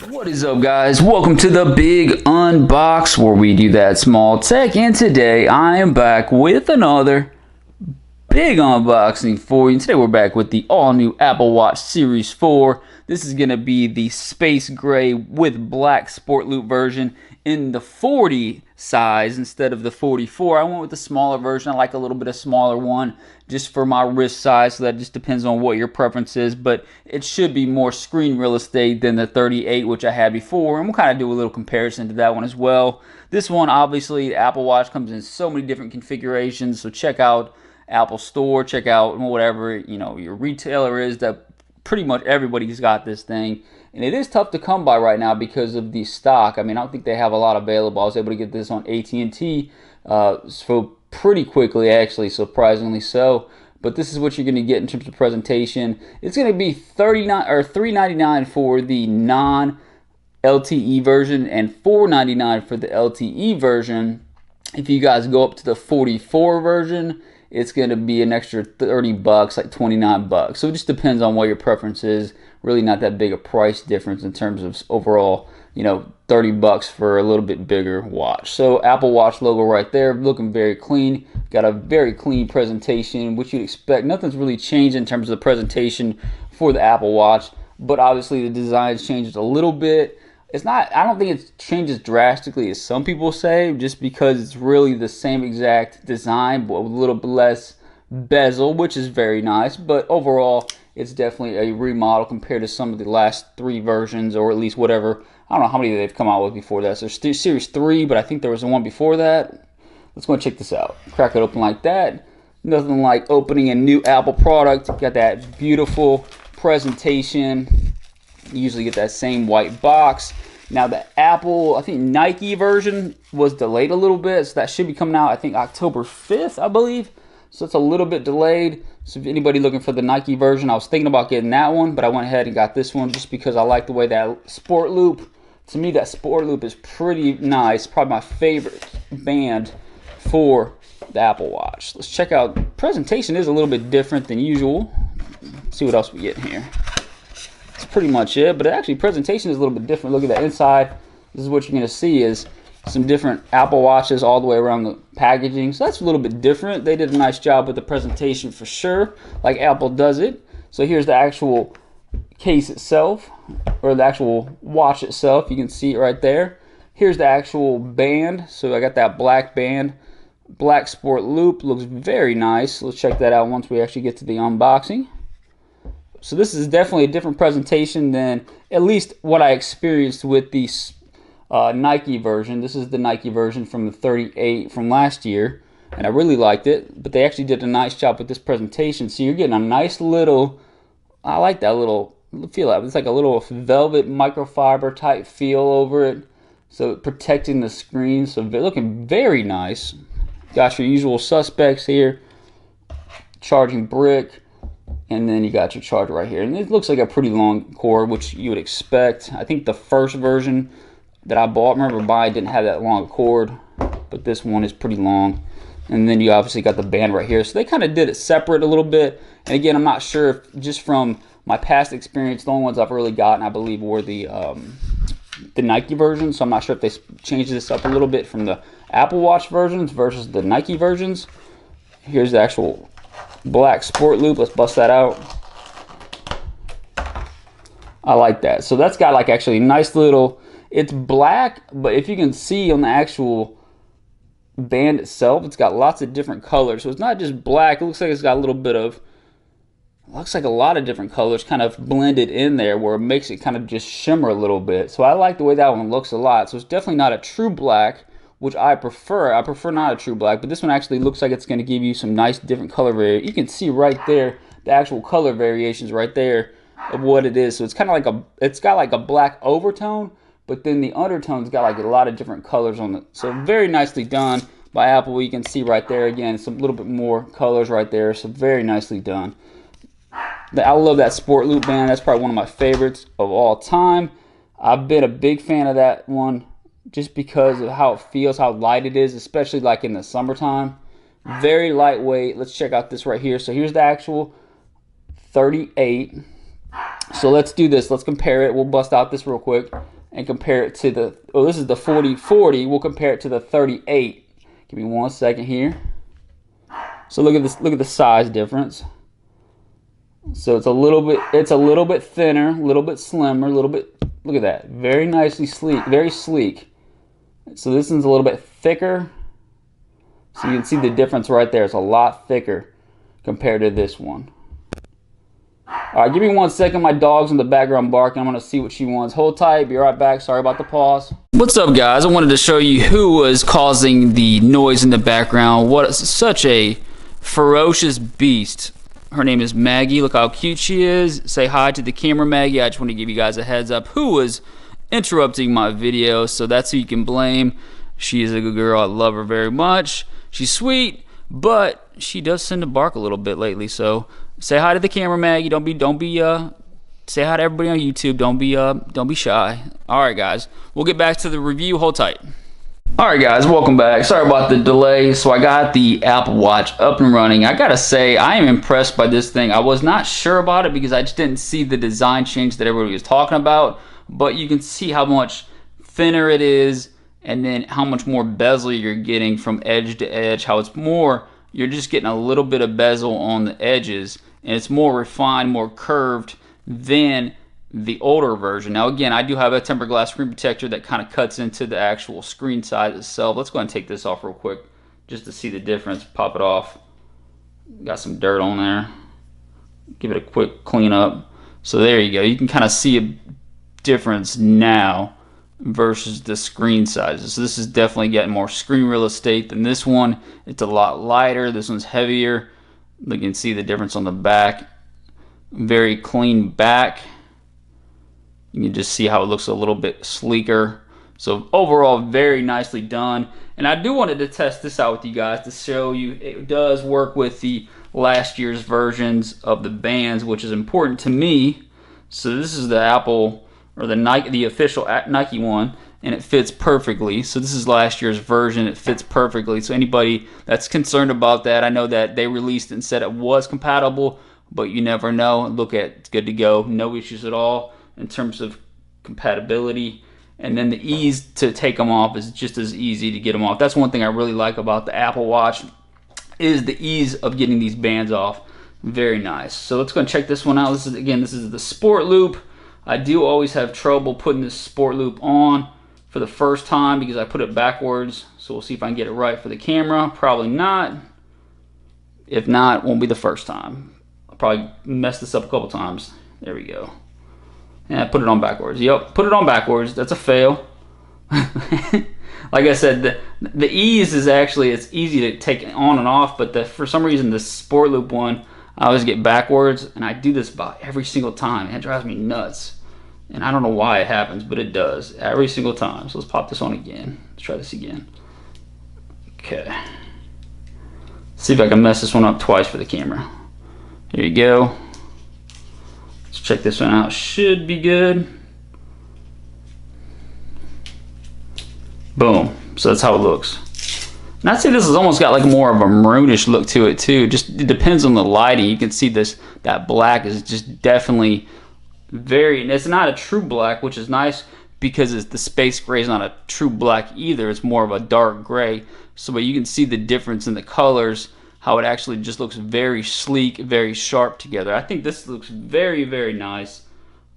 What is up, guys? Welcome to the big unbox where we do that small tech, and today I am back with another big unboxing for you. Today we're back with the all-new Apple Watch Series 4. This is going to be the space gray with black sport loop version in the 40 size instead of the 44. I went with the smaller version. I like a little bit of smaller one just for my wrist size, so that just depends on what your preference is, but it should be more screen real estate than the 38, which I had before, and we'll kind of do a little comparison to that one as well. This one, obviously, the Apple Watch comes in so many different configurations, so check out Apple Store, check out whatever your retailer is. That pretty much everybody's got this thing, and it is tough to come by right now because of the stock. I mean, I don't think they have a lot available. I was able to get this on AT&T for pretty quickly, actually, surprisingly so. But this is what you're going to get in terms of presentation. It's going to be $399 for the non-LTE version and $499 for the LTE version. If you guys go up to the 44 version, it's going to be an extra $30, like $29. So it just depends on what your preference is. Really not that big a price difference in terms of overall, $30 for a little bit bigger watch. So Apple Watch logo right there, looking very clean. Got a very clean presentation, which you'd expect. Nothing's really changed in terms of the presentation for the Apple Watch, but obviously the design's changed a little bit. I don't think it changes drastically as some people say, just because it's really the same exact design, but with a little bit less bezel, which is very nice. But overall, it's definitely a remodel compared to some of the last three versions, or at least whatever. I don't know how many they've come out with before that. So there's Series 3, but I think there was one before that. Let's go and check this out. Crack it open like that. Nothing like opening a new Apple product. Got that beautiful presentation. You usually get that same white box. Now the Apple, I think Nike version was delayed a little bit, so that should be coming out, I think, October 5th, I believe. So it's a little bit delayed. So if anybody looking for the Nike version, I was thinking about getting that one, but I went ahead and got this one just because I like the way that sport loop. To me, that sport loop is pretty nice. Probably my favorite band for the Apple Watch. Let's check out. Presentation is a little bit different than usual. Let's see what else we get in here. That's pretty much it, but actually presentation is a little bit different. Look at the inside. This is what you're going to see is some different Apple Watches all the way around the packaging. So that's a little bit different. They did a nice job with the presentation for sure, like Apple does it. So here's the actual case itself, or the actual watch itself. You can see it right there. Here's the actual band. So I got that black band, black sport loop. Looks very nice. Let's check that out once we actually get to the unboxing. So this is definitely a different presentation than at least what I experienced with the Nike version. This is the Nike version from the 38 from last year, and I really liked it. But they actually did a nice job with this presentation. So you're getting a nice little, I like that little feel. It's like a little velvet microfiber type feel over it. So protecting the screen. So looking very nice. Got your usual suspects here. Charging brick. And then you got your charger right here. And it looks like a pretty long cord, which you would expect. I think the first version that I remember buying, didn't have that long cord. But this one is pretty long. And then you obviously got the band right here. So they kind of did it separate a little bit. And again, I'm not sure if, just from my past experience, the only ones I've really gotten, I believe, were the Nike version. So I'm not sure if they changed this up a little bit from the Apple Watch versions versus the Nike versions. Here's the actual black sport loop. Let's bust that out. I like that. So that's got like actually a nice little, it's black, but if you can see on the actual band itself, it's got lots of different colors. So it's not just black. It looks like it's got a little bit of, looks like a lot of different colors kind of blended in there, where it makes it kind of just shimmer a little bit. So I like the way that one looks a lot. So it's definitely not a true black, which I prefer. I prefer not a true black, but this one actually looks like it's going to give you some nice different color variation. You can see right there the actual color variations right there of what it is. So it's kind of like it's got like a black overtone, but then the undertone's got like a lot of different colors on it. So very nicely done by Apple. You can see right there again some little bit more colors right there. So very nicely done. I love that sport loop band. That's probably one of my favorites of all time. I've been a big fan of that one, just because of how it feels, how light it is, especially like in the summertime. Very lightweight. Let's check out this right here. So here's the actual 38. So let's do this. Let's compare it. We'll bust out this real quick. and compare it to the, oh, this is the 4040. We'll compare it to the 38. Give me 1 second here. So look at this, look at the size difference. So it's a little bit thinner, a little bit slimmer, a little bit, look at that. Very nicely sleek, very sleek. So this one's a little bit thicker. So you can see the difference right there. It's a lot thicker compared to this one. Alright, give me 1 second. My dog's in the background barking. I'm going to see what she wants. Hold tight. Be right back. Sorry about the pause. What's up, guys? I wanted to show you who was causing the noise in the background. What is such a ferocious beast. Her name is Maggie. Look how cute she is. Say hi to the camera, Maggie. I just want to give you guys a heads up who was interrupting my video. So that's who you can blame. She is a good girl. I love her very much. She's sweet, but she does tend to bark a little bit lately. So say hi to the camera, Maggie. Don't be say hi to everybody on YouTube. Don't be shy. All right, guys. We'll get back to the review. Hold tight. All right, guys. Welcome back. Sorry about the delay. So I got the Apple Watch up and running. I gotta say, I am impressed by this thing. I was not sure about it because I just didn't see the design change that everybody was talking about. But you can see how much thinner it is, and then how much more bezel you're getting from edge to edge. How it's more, you're just getting a little bit of bezel on the edges, and it's more refined, more curved than the older version. Now again, I do have a tempered glass screen protector that kind of cuts into the actual screen size itself. Let's go ahead and take this off real quick just to see the difference. Pop it off. Got some dirt on there. Give it a quick clean up. So there you go. You can kind of see a difference now versus the screen sizes. So this is definitely getting more screen real estate than this one. It's a lot lighter. This one's heavier. You can see the difference on the back. Very clean back. You can just see how it looks a little bit sleeker. So overall, very nicely done. And I do wanted to test this out with you guys to show you it does work with the last year's versions of the bands, which is important to me. So this is the Apple, or the Nike, the official Nike one, and it fits perfectly. So this is last year's version. It fits perfectly. So anybody that's concerned about that, I know that they released it and said it was compatible, but you never know. Look at it's good to go. No issues at all in terms of compatibility. And then the ease to take them off is just as easy to get them off. That's one thing I really like about the Apple Watch, is the ease of getting these bands off. Very nice. So let's go and check this one out. This is the Sport Loop. I do always have trouble putting this Sport Loop on for the first time because I put it backwards. So we'll see if I can get it right for the camera. Probably not. If not, it won't be the first time. I'll probably mess this up a couple times. There we go. And I put it on backwards. Yep, put it on backwards. That's a fail. Like I said, the ease is actually, it's easy to take on and off, but for some reason the Sport Loop one, I always get backwards, and I do this about every single time. It drives me nuts. And I don't know why it happens, but it does every single time. So let's pop this on again. Let's try this again. Okay. See if I can mess this one up twice for the camera. Here you go. Let's check this one out. Should be good. Boom. So that's how it looks. And I'd say this has almost got like more of a maroonish look to it too. Just it depends on the lighting. You can see that black is just definitely very, and it's not a true black, which is nice because the space gray is not a true black either. It's more of a dark gray. So but you can see the difference in the colors, how it actually just looks very sleek, very sharp together. I think this looks very, very nice.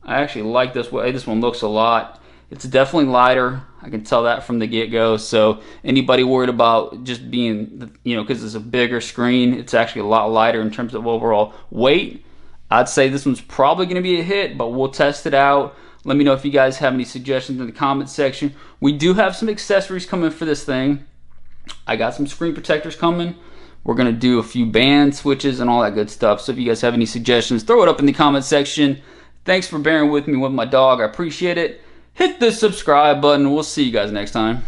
I actually like this way. This one looks a lot. It's definitely lighter. I can tell that from the get-go. So anybody worried about just being, because it's a bigger screen, it's actually a lot lighter in terms of overall weight. I'd say this one's probably going to be a hit, but we'll test it out. Let me know if you guys have any suggestions in the comment section. We do have some accessories coming for this thing. I got some screen protectors coming. We're going to do a few band switches and all that good stuff. So if you guys have any suggestions, throw it up in the comment section. Thanks for bearing with me with my dog. I appreciate it. Hit the subscribe button. We'll see you guys next time.